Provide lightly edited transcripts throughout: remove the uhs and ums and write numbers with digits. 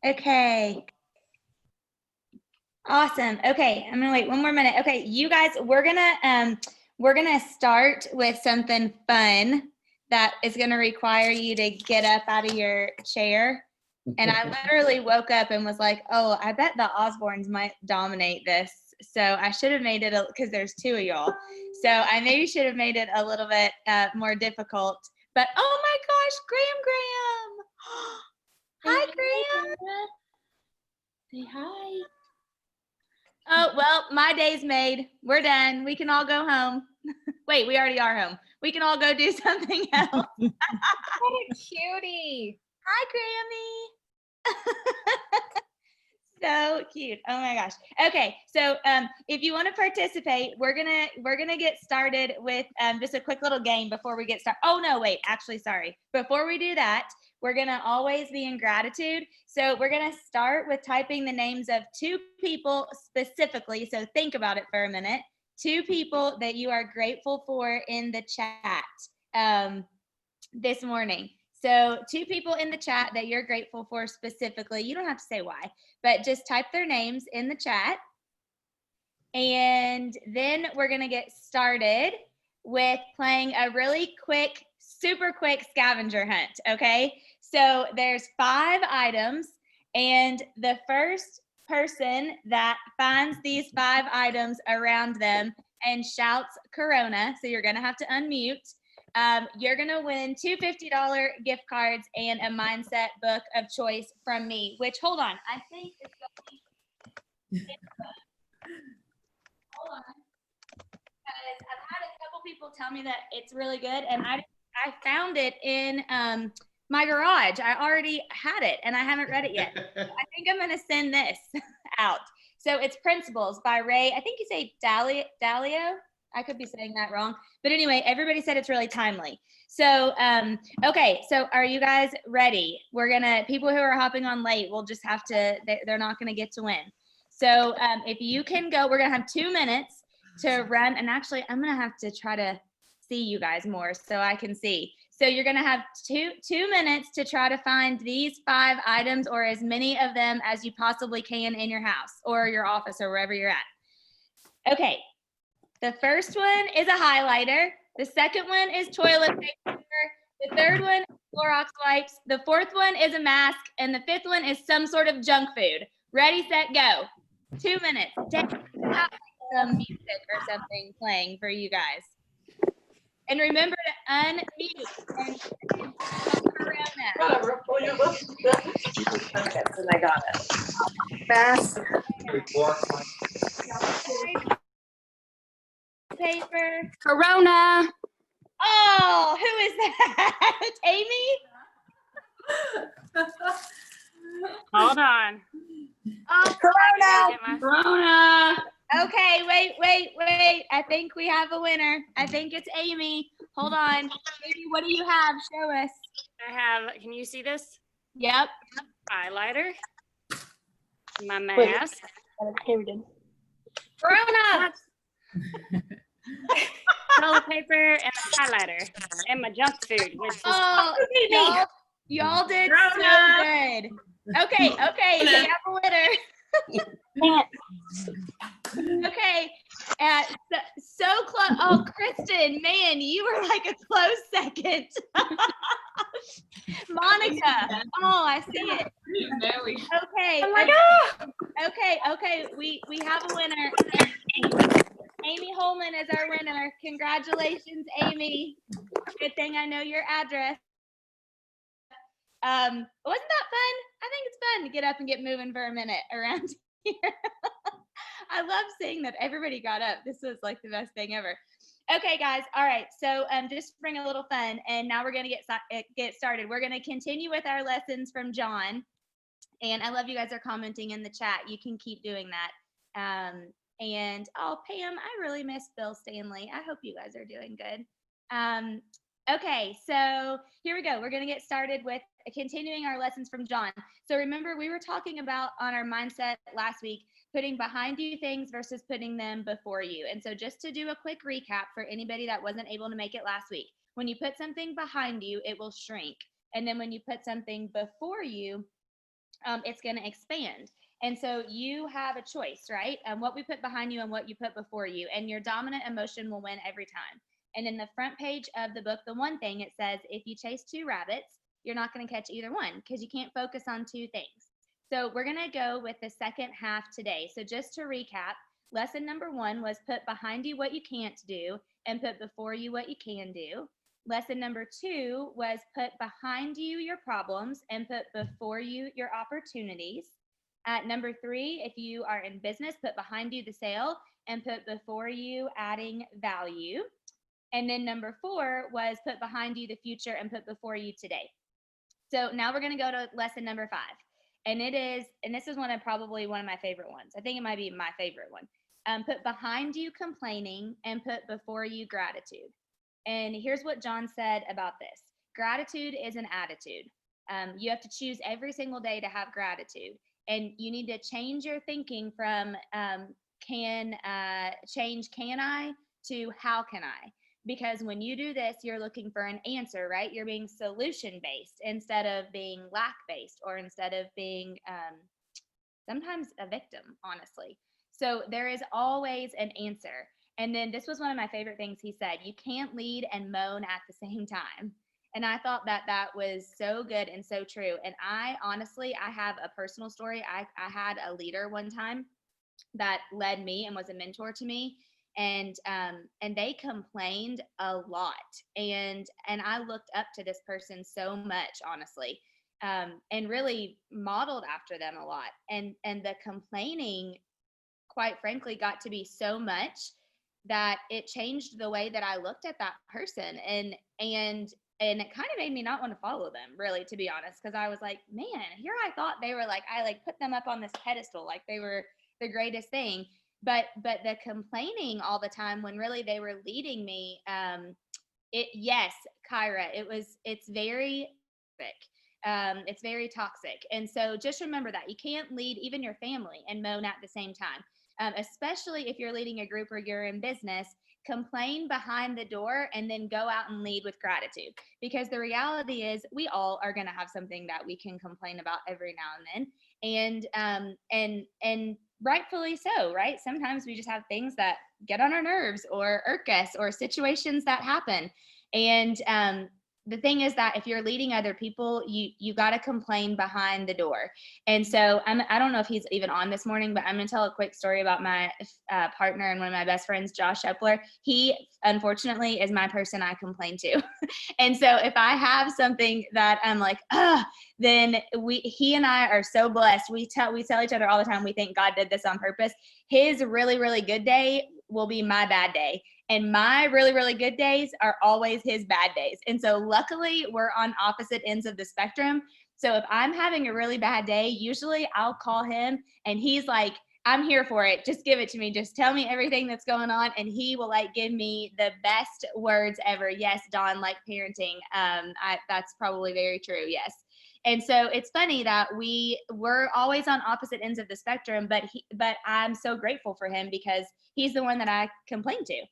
Okay. Awesome. Okay, I'm gonna wait one more minute. Okay, you guys, we're gonna start with something fun that is gonna require you to get up out of your chair. And I literally woke up and was like, oh, I bet the Osbornes might dominate this. So I should have made it, because there's two of y'all. So I maybe should have made it a little bit more difficult. But oh my gosh, Graham! Hi, Graham! Say hi. Oh, well, my day's made. We're done. We can all go home. Wait, we already are home. We can all go do something else. What a cutie. Hi, Grammy. So cute. Oh my gosh. Okay, so if you want to participate, we're gonna get started with just a quick little game before we get started. Oh no, wait, actually, sorry. Before we do that, we're gonna always be in gratitude. So we're gonna start with typing the names of two people specifically. So think about it for a minute. Two people that you are grateful for in the chat this morning. So two people in the chat that you're grateful for specifically. You don't have to say why, but just type their names in the chat. And then we're gonna get started with playing a really quick, super quick scavenger hunt, okay? So there's 5 items, and the first person that finds these 5 items around them and shouts Corona, so you're gonna have to unmute, you're gonna win 2 $50 gift cards and a mindset book of choice from me, which, hold on, I think it's going hold on, because I've had a couple people tell me that it's really good, and I found it in my garage. I already had it, and I haven't read it yet. So I think I'm gonna send this out. So it's Principles by Ray. I think you say Dalio. I could be saying that wrong. But anyway, everybody said it's really timely. So, okay, so are you guys ready? People who are hopping on late will just have to, they're not gonna get to win. So if you can go, we're gonna have 2 minutes to run. And actually, I'm gonna have to try to see you guys more so I can see. So you're gonna have two minutes to try to find these 5 items, or as many of them as you possibly can in your house or your office or wherever you're at. Okay. The first one is a highlighter. The second one is toilet paper. The third one is Clorox wipes. The fourth one is a mask. And the fifth one is some sort of junk food. Ready, set, go. 2 minutes. Have some music or something playing for you guys. And remember to unmute and around Okay, so I got it. Fast. Paper. Corona. Oh, who is that? Amy? Hold on. Oh, Corona. Corona. okay, wait. I think we have a winner. I think it's Amy. Hold on. Amy, what do you have? Show us. I have, can you see this? Yep. Highlighter. My mask. Here we go. Corona. Toilet paper and a highlighter. And my junk food. Which is Y'all did so good. Okay, you have a winner. Okay, so close. Oh, Kristen, man, you were like a close second. Monica, oh, I see it. Okay. Oh my God. Okay, we have a winner. Amy Holman is our winner. Congratulations, Amy. Good thing I know your address. Wasn't that fun? I think it's fun to get up and get moving for a minute around here. I love seeing that everybody got up. This was like the best thing ever. Okay, guys. All right. So just to bring a little fun, and now we're going to get started. We're going to continue with our lessons from John. And I love you guys are commenting in the chat. You can keep doing that. And oh, Pam, I really miss Bill Stanley. I hope you guys are doing good. Okay, so here we go. We're going to get started with continuing our lessons from John. So remember, we were talking about on our mindset last week, putting behind you things versus putting them before you. And so just to do a quick recap for anybody that wasn't able to make it last week, when you put something behind you, it will shrink. And then when you put something before you, it's going to expand. And so you have a choice, right? What we put behind you and what you put before you, and your dominant emotion will win every time. And in the front page of the book, the one thing it says, if you chase two rabbits, you're not going to catch either one because you can't focus on two things. So we're going to go with the second half today. So just to recap, lesson number 1 was put behind you what you can't do and put before you what you can do. Lesson number 2 was put behind you your problems and put before you your opportunities. Number 3, if you are in business, put behind you the sale and put before you adding value. And then number 4 was put behind you the future and put before you today. So now we're going to go to lesson number 5. And this is one of my favorite ones. I think it might be my favorite one. Put behind you complaining and put before you gratitude. And here's what John said about this. Gratitude is an attitude. You have to choose every single day to have gratitude. And you need to change your thinking from can I to how can I? Because when you do this, you're looking for an answer, right? You're being solution-based instead of being lack-based, or instead of being sometimes a victim, honestly. So there is always an answer. And then this was one of my favorite things he said. You can't lead and moan at the same time. And I thought that was so good and so true. And I have a personal story. I had a leader one time that led me and was a mentor to me. And they complained a lot. And I looked up to this person so much, honestly, and really modeled after them a lot. And the complaining, quite frankly, got to be so much that it changed the way that I looked at that person. And it kind of made me not want to follow them, really, to be honest, because I was like, man, here I thought they were like, I like put them up on this pedestal, like they were the greatest thing. But the complaining all the time when really they were leading me, yes, Kyra, it's very toxic. It's very toxic. And so just remember that you can't lead even your family and moan at the same time, especially if you're leading a group or you're in business. Complain behind the door and then go out and lead with gratitude, because the reality is we all are going to have something that we can complain about every now and then, and rightfully so, right? Sometimes we just have things that get on our nerves or irk us, or situations that happen. And the thing is that if you're leading other people, you got to complain behind the door. And so I don't know if he's even on this morning, but I'm going to tell a quick story about my partner and one of my best friends, Josh Epler. He, unfortunately, is my person I complain to. And so if I have something that I'm like, then he and I are so blessed. We tell each other all the time, we think God did this on purpose. His really, really good day will be my bad day. And my really, really good days are always his bad days. And so luckily we're on opposite ends of the spectrum. So if I'm having a really bad day, usually I'll call him and he's like, I'm here for it. Just give it to me. Just tell me everything that's going on. And he will like give me the best words ever. Yes, Dawn, like parenting. That's probably very true. Yes. And so it's funny that we're always on opposite ends of the spectrum, but I'm so grateful for him because he's the one that I complain to.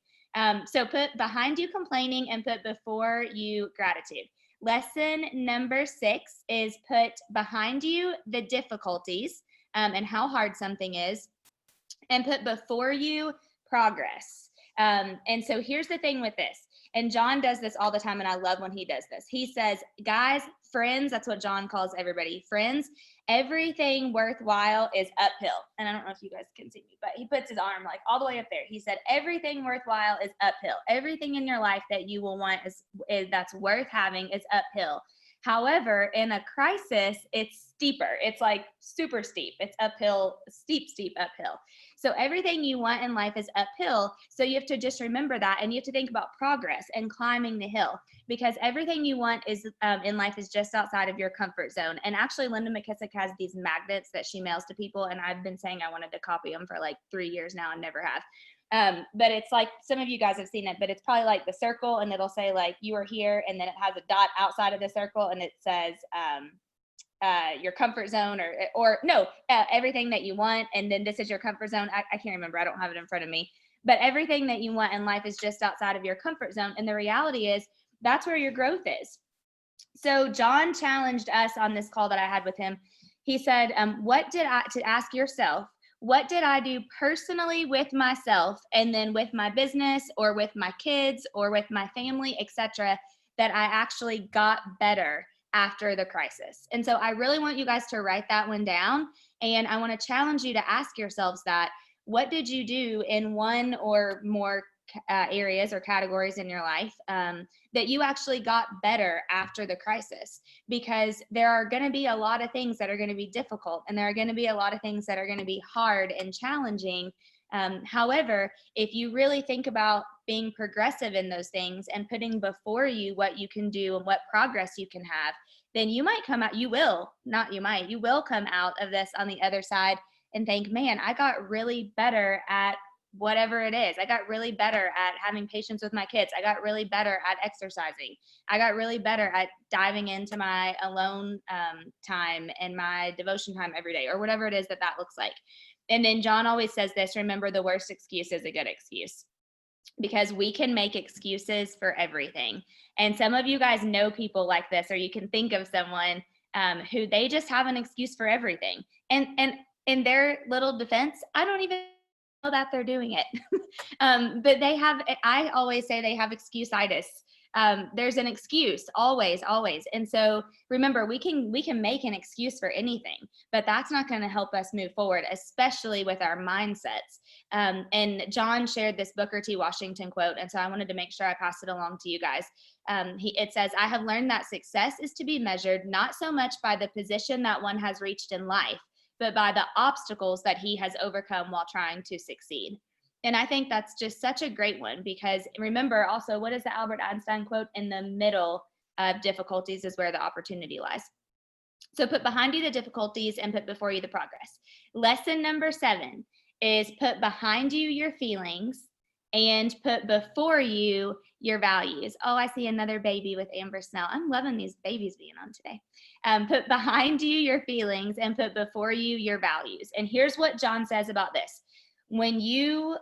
So put behind you complaining and put before you gratitude. Lesson number 6 is put behind you the difficulties and how hard something is, and put before you progress. And so here's the thing with this. And John does this all the time, and I love when he does this. He says, guys, friends, that's what John calls everybody, friends, everything worthwhile is uphill. And I don't know if you guys can see me, but he puts his arm like all the way up there. He said, everything worthwhile is uphill. Everything in your life that you will want is that's worth having is uphill. However, in a crisis, it's steeper. It's like super steep. It's uphill, steep uphill. So everything you want in life is uphill. So you have to just remember that, and you have to think about progress and climbing the hill, because everything you want is in life is just outside of your comfort zone. And actually, Linda McKissick has these magnets that she mails to people, and I've been saying I wanted to copy them for like 3 years now and never have. But it's like, some of you guys have seen it, but it's probably like the circle, and it'll say like you are here, and then it has a dot outside of the circle, and it says your comfort zone, or no, everything that you want, and then this is your comfort zone. I can't remember, I don't have it in front of me, but everything that you want in life is just outside of your comfort zone. And the reality is that's where your growth is. So John challenged us on this call that I had with him. He said, to ask yourself, what did I do personally with myself and then with my business or with my kids or with my family, etc., that I actually got better after the crisis? And so I really want you guys to write that one down. And I want to challenge you to ask yourselves that. What did you do in one or more areas or categories in your life that you actually got better after the crisis? Because there are going to be a lot of things that are going to be difficult, and there are going to be a lot of things that are going to be hard and challenging. However, if you really think about being progressive in those things and putting before you what you can do and what progress you can have, then you might come out, you will come out of this on the other side and think, man, I got really better at whatever it is. I got really better at having patience with my kids. I got really better at exercising. I got really better at diving into my alone time and my devotion time every day, or whatever it is that looks like. And then John always says this, remember, the worst excuse is a good excuse, because we can make excuses for everything. And some of you guys know people like this, or you can think of someone who they just have an excuse for everything. And in their little defense, I don't even know that they're doing it. But I always say they have excuse-itis. There's an excuse always. And so remember, we can make an excuse for anything, but that's not going to help us move forward, especially with our mindsets. And John shared this Booker T. Washington quote, and so I wanted to make sure I passed it along to you guys. It says, I have learned that success is to be measured not so much by the position that one has reached in life, but by the obstacles that he has overcome while trying to succeed. And I think that's just such a great one, because remember also, what is the Albert Einstein quote? In the middle of difficulties is where the opportunity lies. So put behind you the difficulties and put before you the progress. Lesson number 7 is put behind you your feelings and put before you your values. Oh, I see another baby with Amber Snell. I'm loving these babies being on today. Put behind you your feelings and put before you your values. And here's what John says about this. When you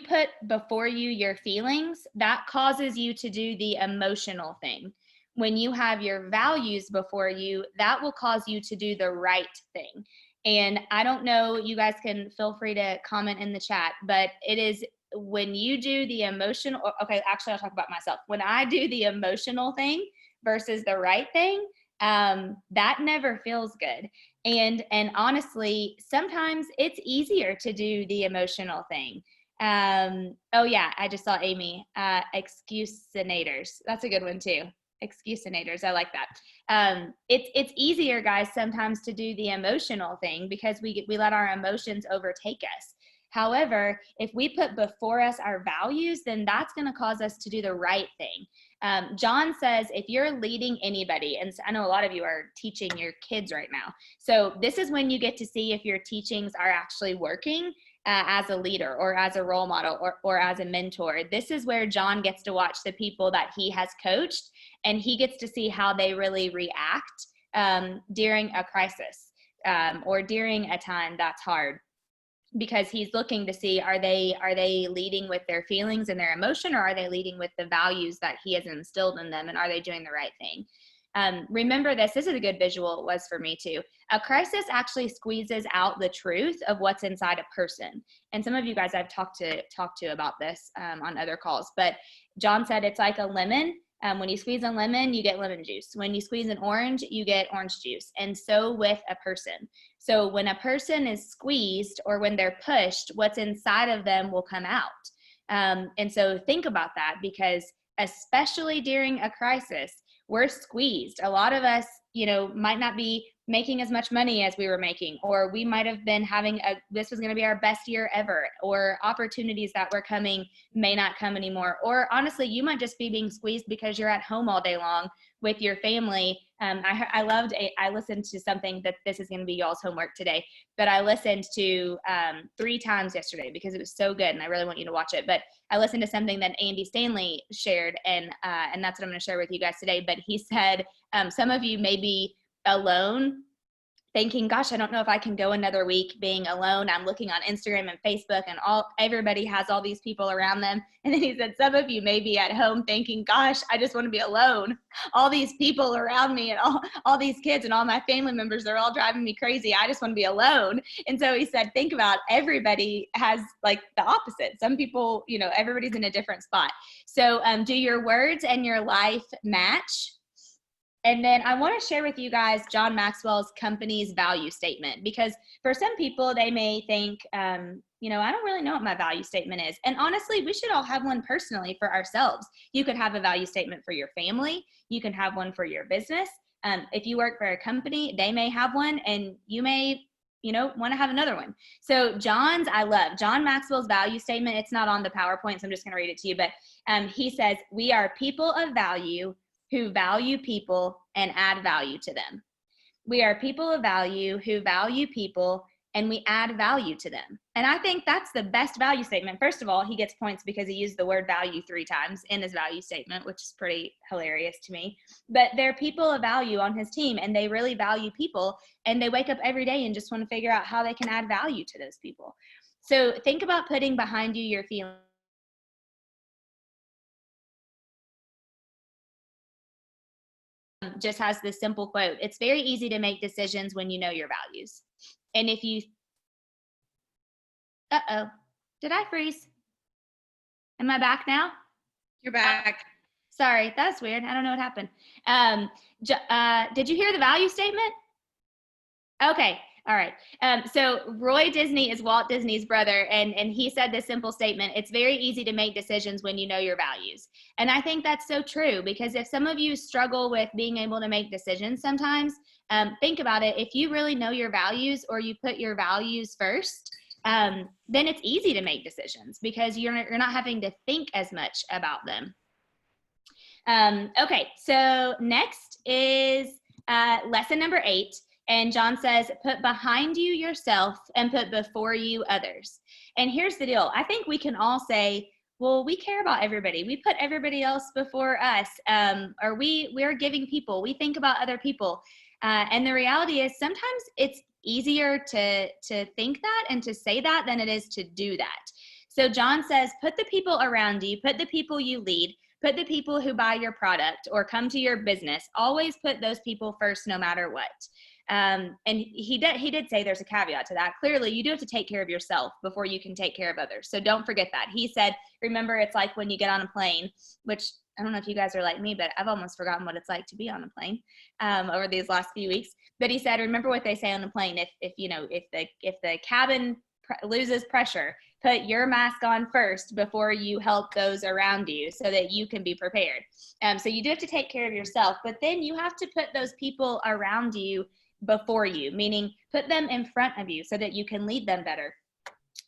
put before you your feelings, that causes you to do the emotional thing. When you have your values before you, that will cause you to do the right thing. And I don't know, you guys can feel free to comment in the chat, but it is when you do the emotional, okay, actually I'll talk about myself. When I do the emotional thing versus the right thing, that never feels good. And honestly, sometimes it's easier to do the emotional thing. Oh yeah, I just saw Amy, excusinators. That's a good one too. Excusinators. I like that. It's easier, guys, sometimes to do the emotional thing because we let our emotions overtake us. However, if we put before us our values, then that's going to cause us to do the right thing. John says, if you're leading anybody, and I know a lot of you are teaching your kids right now, so this is when you get to see if your teachings are actually working as a leader or as a role model or as a mentor. This is where John gets to watch the people that he has coached, and he gets to see how they really react during a crisis or during a time that's hard. Because he's looking to see, are they leading with their feelings and their emotion, or are they leading with the values that he has instilled in them, and are they doing the right thing? Remember this is a good visual, it was for me too. A crisis actually squeezes out the truth of what's inside a person. And some of you guys I've talked to about this on other calls, but John said it's like a lemon. When you squeeze a lemon, you get lemon juice. When you squeeze an orange, you get orange juice. And so with a person. So when a person is squeezed or when they're pushed, what's inside of them will come out. And so think about that, because especially during a crisis, we're squeezed. A lot of us, might not be making as much money as we were making, or we might have been having this was going to be our best year ever, or opportunities that were coming may not come anymore. Or honestly, you might just be being squeezed because you're at home all day long with your family. I listened to something that this is going to be y'all's homework today, but I listened to 3 times yesterday because it was so good and I really want you to watch it. But I listened to something that Andy Stanley shared, and that's what I'm going to share with you guys today. But he said, some of you may be alone thinking, gosh, I don't know if I can go another week being alone. I'm looking on Instagram and Facebook and everybody has all these people around them. And then he said, some of you may be at home thinking, gosh, I just want to be alone. All these people around me and all these kids and all my family members, they're all driving me crazy. I just want to be alone. And so he said, think about everybody has like the opposite. Some people, you know, everybody's in a different spot. So do your words and your life match? And then I want to share with you guys John Maxwell's company's value statement, because for some people, they may think, you know, I don't really know what my value statement is. And honestly, we should all have one personally for ourselves. You could have a value statement for your family. You can have one for your business. If you work for a company, they may have one, and you may, you know, want to have another one. So I love John Maxwell's value statement. It's not on the PowerPoint, so I'm just going to read it to you. But he says, we are people of value who value people and add value to them. We are people of value who value people and we add value to them. And I think that's the best value statement. First of all, he gets points because he used the word value 3 times in his value statement, which is pretty hilarious to me. But they're people of value on his team, and they really value people, and they wake up every day and just want to figure out how they can add value to those people. So think about putting behind you your feelings. Just has this simple quote. It's very easy to make decisions when you know your values. And if you, did I freeze? Am I back now? You're back. Sorry, that's weird. I don't know what happened. Did you hear the value statement? Okay. All right. So Roy Disney is Walt Disney's brother, and he said this simple statement: it's very easy to make decisions when you know your values. And I think that's so true, because if some of you struggle with being able to make decisions sometimes, think about it. If you really know your values, or you put your values first, then it's easy to make decisions because you're not having to think as much about them. Okay, so next is lesson number 8. And John says, put behind you yourself and put before you others. And here's the deal. I think we can all say, well, we care about everybody. We put everybody else before us, or we're giving people. We think about other people. And the reality is sometimes it's easier to think that and to say that than it is to do that. So John says, put the people around you, put the people you lead, put the people who buy your product or come to your business. Always put those people first, no matter what. And he did say there's a caveat to that. Clearly, you do have to take care of yourself before you can take care of others. So don't forget that. He said, remember, it's like when you get on a plane, which I don't know if you guys are like me, but I've almost forgotten what it's like to be on a plane over these last few weeks. But he said, remember what they say on a plane. If the cabin loses pressure, put your mask on first before you help those around you so that you can be prepared. So you do have to take care of yourself, but then you have to put those people around you before you, meaning put them in front of you so that you can lead them better.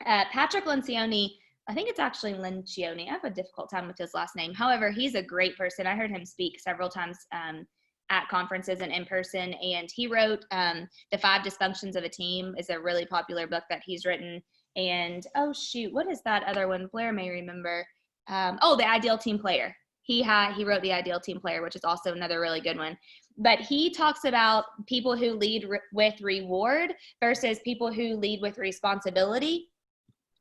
Patrick Lencioni, I think it's actually Lencioni. I have a difficult time with his last name. However, he's a great person. I heard him speak several times at conferences and in person, and he wrote The 5 Dysfunctions of a Team is a really popular book that he's written. And oh shoot, what is that other one? Blair may remember. The Ideal Team Player. He wrote The Ideal Team Player, which is also another really good one. But he talks about people who lead with reward versus people who lead with responsibility.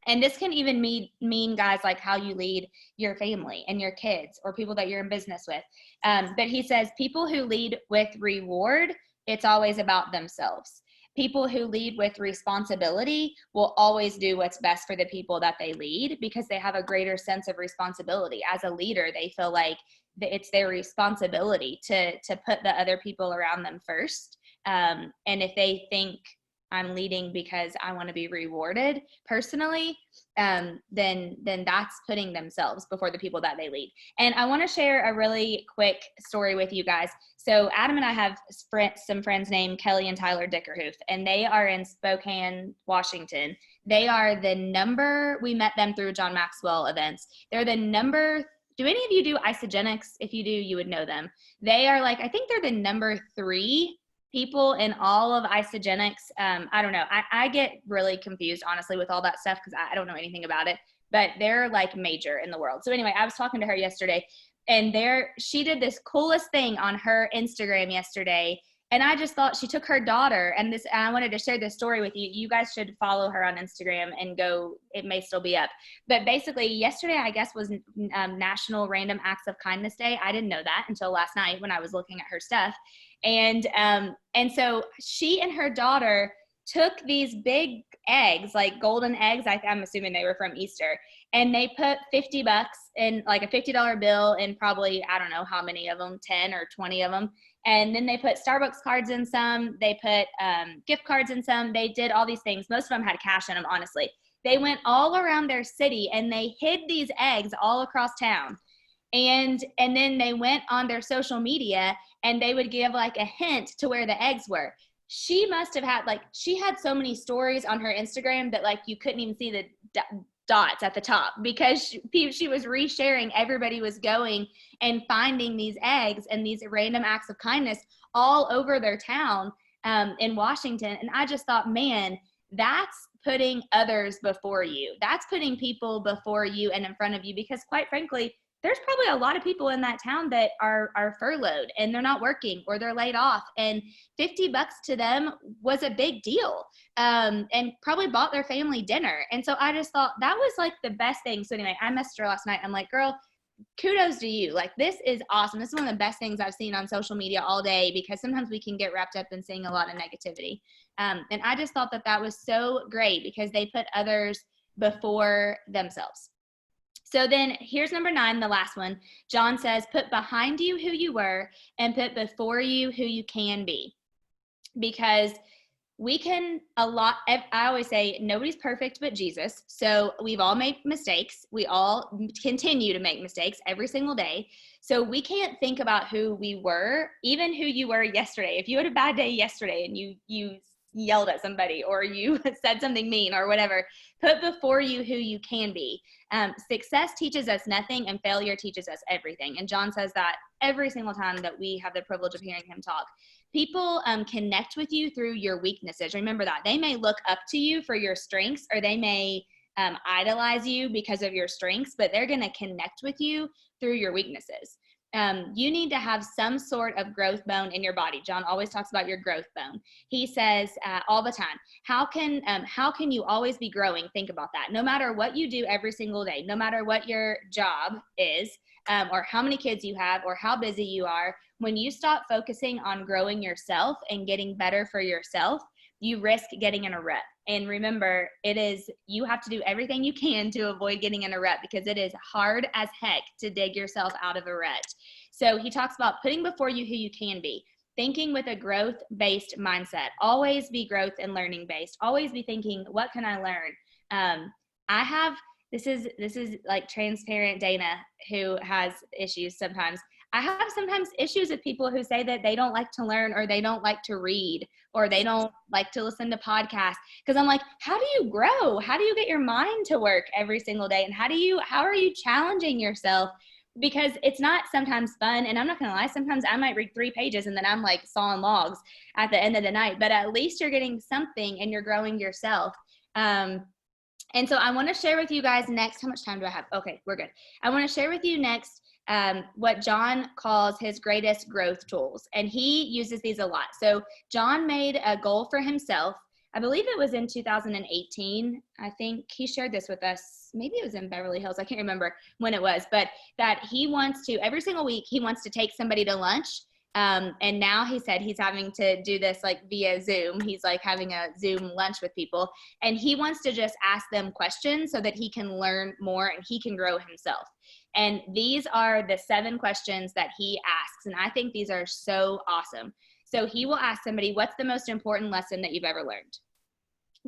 And this can even mean guys like how you lead your family and your kids or people that you're in business with. But he says people who lead with reward, it's always about themselves. People who lead with responsibility will always do what's best for the people that they lead because they have a greater sense of responsibility. As a leader, they feel like it's their responsibility to put the other people around them first. And if they think I'm leading because I want to be rewarded personally, then that's putting themselves before the people that they lead. And I want to share a really quick story with you guys. So Adam and I have some friends named Kelly and Tyler Dickerhoof, and they are in Spokane, Washington. They are we met them through John Maxwell events. They're do any of you do Isagenix? If you do, you would know them. They are I think they're the number 3 people in all of Isagenix. I don't know. I get really confused, honestly, with all that stuff because I don't know anything about it, but they're major in the world. So anyway, I was talking to her yesterday, and she did this coolest thing on her Instagram yesterday. And I just thought she took her daughter, and I wanted to share this story with you. You guys should follow her on Instagram and go, it may still be up. But basically yesterday, I guess, was National Random Acts of Kindness Day. I didn't know that until last night when I was looking at her stuff. And so she and her daughter took these big eggs, like golden eggs. I'm assuming they were from Easter. And they put $50 in, like a $50 bill in probably, I don't know how many of them, 10 or 20 of them. And then they put Starbucks cards in some. They put gift cards in some. They did all these things. Most of them had cash in them, honestly. They went all around their city and they hid these eggs all across town. And then they went on their social media and they would give like a hint to where the eggs were. She must have had, like, she had so many stories on her Instagram that like you couldn't even see the dots at the top, because she was resharing. Everybody was going and finding these eggs and these random acts of kindness all over their town in Washington. And I just thought, man, that's putting others before you. That's putting people before you and in front of you, because quite frankly, there's probably a lot of people in that town that are furloughed and they're not working or they're laid off, and $50 to them was a big deal, and probably bought their family dinner. And so I just thought that was like the best thing. So anyway, I messaged her last night. I'm like, girl, kudos to you. Like, this is awesome. This is one of the best things I've seen on social media all day, because sometimes we can get wrapped up in seeing a lot of negativity. And I just thought that was so great, because they put others before themselves. So then here's number 9, the last one. John says, put behind you who you were and put before you who you can be. Because we can I always say nobody's perfect but Jesus. So we've all made mistakes. We all continue to make mistakes every single day. So we can't think about who we were, even who you were yesterday. If you had a bad day yesterday and you yelled at somebody or you said something mean or whatever, put before you who you can be. Success teaches us nothing and failure teaches us everything. And John says that every single time that we have the privilege of hearing him talk. People connect with you through your weaknesses. Remember that. They may look up to you for your strengths, or they may idolize you because of your strengths, but they're going to connect with you through your weaknesses. You need to have some sort of growth bone in your body. John always talks about your growth bone. He says all the time, how can you always be growing? Think about that. No matter what you do every single day, no matter what your job is, or how many kids you have, or how busy you are, when you stop focusing on growing yourself and getting better for yourself, you risk getting in a rut. And remember, you have to do everything you can to avoid getting in a rut, because it is hard as heck to dig yourself out of a rut. So he talks about putting before you who you can be, thinking with a growth-based mindset. Always be growth and learning-based. Always be thinking, what can I learn? This is like transparent Dana, who has issues sometimes. I have sometimes issues with people who say that they don't like to learn, or they don't like to read, or they don't like to listen to podcasts. Because I'm like, how do you grow? How do you get your mind to work every single day? And how are you challenging yourself? Because it's not sometimes fun. And I'm not going to lie, sometimes I might read 3 pages and then I'm like sawing logs at the end of the night. But at least you're getting something and you're growing yourself. And so I want to share with you guys next. How much time do I have? Okay, we're good. I want to share with you next what John calls his greatest growth tools. And he uses these a lot. So John made a goal for himself. I believe it was in 2018. I think he shared this with us. Maybe it was in Beverly Hills. I can't remember when it was, but that he wants to, every single week, he wants to take somebody to lunch. And now he said he's having to do this like via Zoom. He's like having a Zoom lunch with people, and he wants to just ask them questions so that he can learn more and he can grow himself. And these are the 7 questions that he asks. And I think these are so awesome. So he will ask somebody, what's the most important lesson that you've ever learned?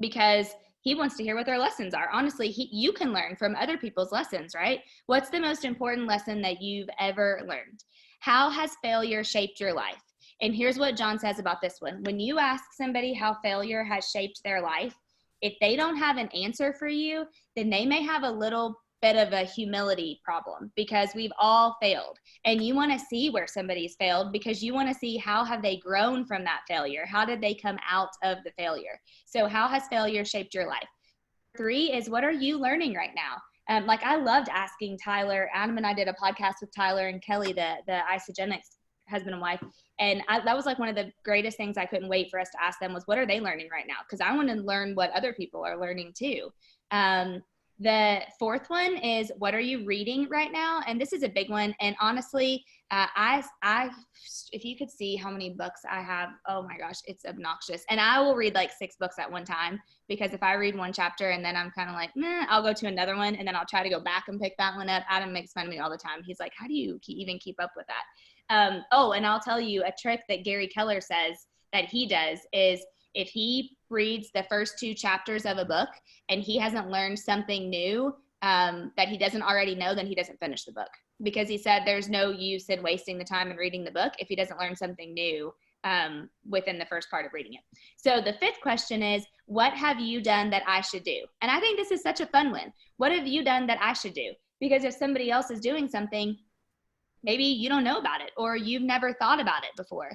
Because he wants to hear what their lessons are. Honestly, you can learn from other people's lessons, right? What's the most important lesson that you've ever learned? How has failure shaped your life? And here's what John says about this one. When you ask somebody how failure has shaped their life, if they don't have an answer for you, then they may have a little bit of a humility problem, because we've all failed. And you want to see where somebody's failed, because you want to see how have they grown from that failure? How did they come out of the failure? So how has failure shaped your life? 3 is, what are you learning right now? Like I loved asking Tyler. Adam and I did a podcast with Tyler and Kelly, the Isagenix husband and wife. And that was like one of the greatest things I couldn't wait for us to ask them was, what are they learning right now? Because I want to learn what other people are learning too. The fourth one is, what are you reading right now? And this is a big one. And honestly, if you could see how many books I have, oh my gosh, it's obnoxious. And I will read like 6 books at one time, because if I read one chapter and then I'm kind of like, nah, I'll go to another one and then I'll try to go back and pick that one up. Adam makes fun of me all the time. He's like, how do you even keep up with that? And I'll tell you a trick that Gary Keller says that he does is, if he reads the first 2 chapters of a book and he hasn't learned something new that he doesn't already know, then he doesn't finish the book, because he said there's no use in wasting the time in reading the book if he doesn't learn something new within the first part of reading it. So the 5th question is, what have you done that I should do? And I think this is such a fun one. What have you done that I should do? Because if somebody else is doing something, maybe you don't know about it or you've never thought about it before.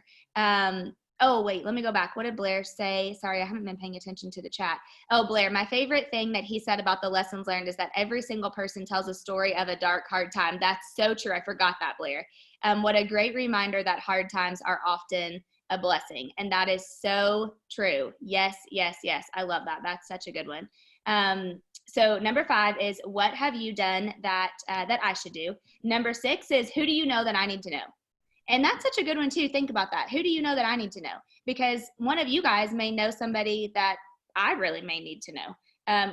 Oh, wait, let me go back. What did Blair say? Sorry, I haven't been paying attention to the chat. Oh, Blair, my favorite thing that he said about the lessons learned is that every single person tells a story of a dark, hard time. That's so true. I forgot that, Blair. What a great reminder that hard times are often a blessing. And that is so true. Yes, yes, yes. I love that. That's such a good one. So number 5 is, what have you done that I should do? Number 6 is, who do you know that I need to know? And that's such a good one too. Think about that. Who do you know that I need to know? Because one of you guys may know somebody that I really may need to know.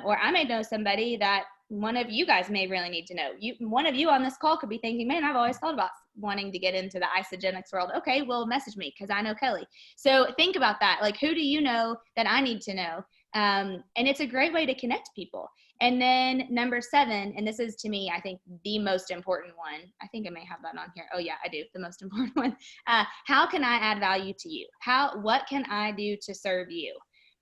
Or I may know somebody that one of you guys may really need to know. One of you on this call could be thinking, man, I've always thought about wanting to get into the Isagenix world. Okay, well, message me because I know Kelly. So think about that. Like, who do you know that I need to know? And it's a great way to connect people. And then number 7, and this is to me, I think the most important one. I think I may have that on here. Oh yeah, I do. The most important one. How can I add value to you? What can I do to serve you?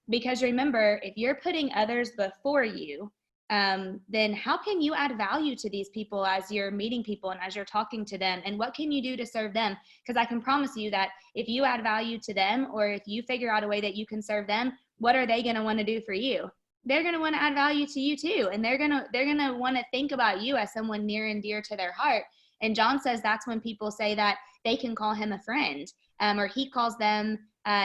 Because remember, if you're putting others before you, then how can you add value to these people as you're meeting people and as you're talking to them? And what can you do to serve them? Because I can promise you that if you add value to them, or if you figure out a way that you can serve them, what are they going to want to do for you? They're going to want to add value to you too. And they're going to want to think about you as someone near and dear to their heart. And John says that's when people say that they can call him a friend, or he calls them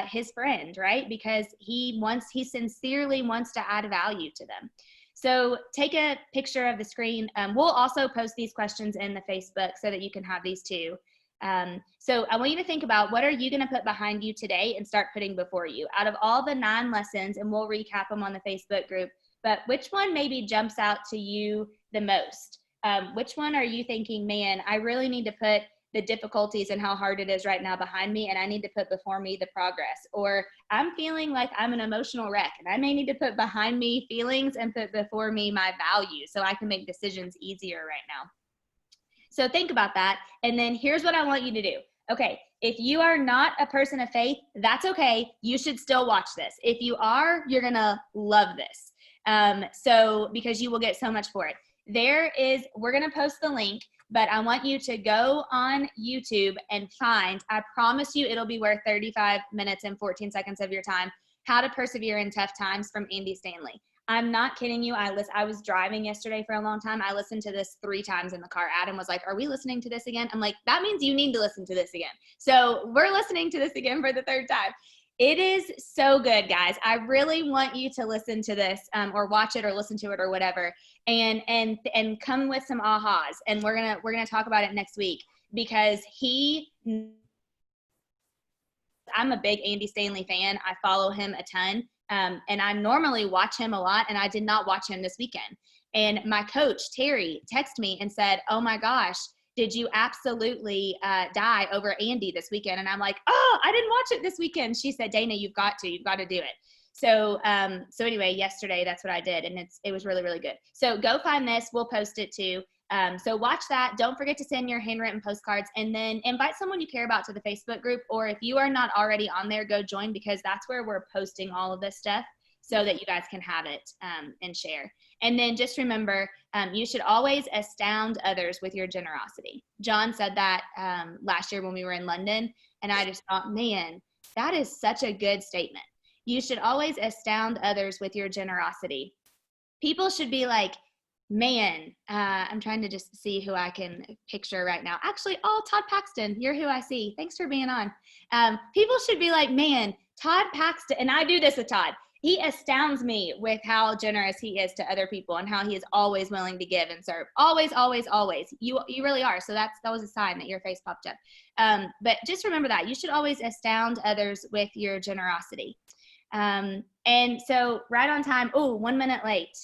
his friend, right? Because he sincerely wants to add value to them. So take a picture of the screen. We'll also post these questions in the Facebook so that you can have these too. So I want you to think about, what are you going to put behind you today and start putting before you? Out of all the 9 lessons, and we'll recap them on the Facebook group, but which one maybe jumps out to you the most? Which one are you thinking, man, I really need to put the difficulties and how hard it is right now behind me, and I need to put before me the progress? Or I'm feeling like I'm an emotional wreck, and I may need to put behind me feelings and put before me my values so I can make decisions easier right now. So think about that. And then here's what I want you to do. Okay, if you are not a person of faith, that's okay. You should still watch this. If you are, you're going to love this. Because you will get so much for it. We're going to post the link, but I want you to go on YouTube and find, I promise you it'll be worth 35 minutes and 14 seconds of your time, How to Persevere in Tough Times from Andy Stanley. I'm not kidding you. I was driving yesterday for a long time. I listened to this 3 times in the car. Adam was like, are we listening to this again? I'm like, that means you need to listen to this again. So we're listening to this again for the 3rd time. It is so good, guys. I really want you to listen to this or watch it or listen to it or whatever, and come with some ahas. And we're gonna talk about it next week, because I'm a big Andy Stanley fan. I follow him a ton. And I normally watch him a lot, and I did not watch him this weekend. And my coach, Terry, texted me and said, oh my gosh, did you absolutely die over Andy this weekend? And I'm like, oh, I didn't watch it this weekend. She said, Dana, you've got to do it. So anyway, yesterday, that's what I did. And it was really, really good. So go find this. We'll post it too. So watch that. Don't forget to send your handwritten postcards, and then invite someone you care about to the Facebook group. Or if you are not already on there, go join, because that's where we're posting all of this stuff so that you guys can have it and share. And then just remember, you should always astound others with your generosity. John said that last year when we were in London, and I just thought, man, that is such a good statement. You should always astound others with your generosity. People should be like, man, I'm trying to just see who I can picture right now. Actually, Todd Paxton, you're who I see. Thanks for being on. People should be like, man, Todd Paxton, and I do this with Todd. He astounds me with how generous he is to other people and how he is always willing to give and serve. Always, always, always. You really are. So that was a sign that your face popped up. But just remember that you should always astound others with your generosity. And so right on time. Oh, 1 minute late.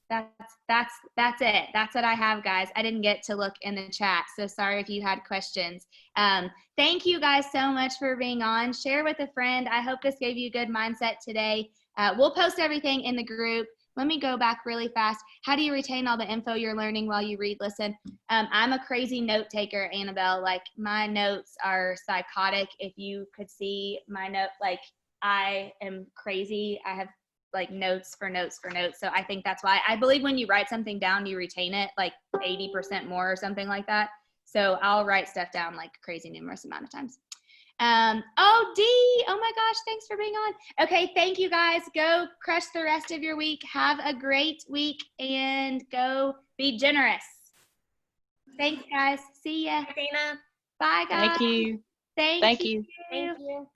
That's it. That's what I have, guys. I didn't get to look in the chat, so sorry if you had questions. Thank you guys so much for being on. Share with a friend. I hope this gave you a good mindset today. We'll post everything in the group. Let me go back really fast. How do you retain all the info you're learning while you read, listen? I'm a crazy note taker, Annabelle. Like, my notes are psychotic. If you could see my note, like, I am crazy. I have like notes for notes for notes. So I think that's why I believe when you write something down, you retain it like 80% more or something like that. So I'll write stuff down like crazy numerous amount of times. Oh, Dee, oh my gosh, thanks for being on. Okay, thank you guys. Go crush the rest of your week. Have a great week and go be generous. Thanks, guys. See ya. Christina. Bye, guys. Thank you. Thank you. You. Thank you.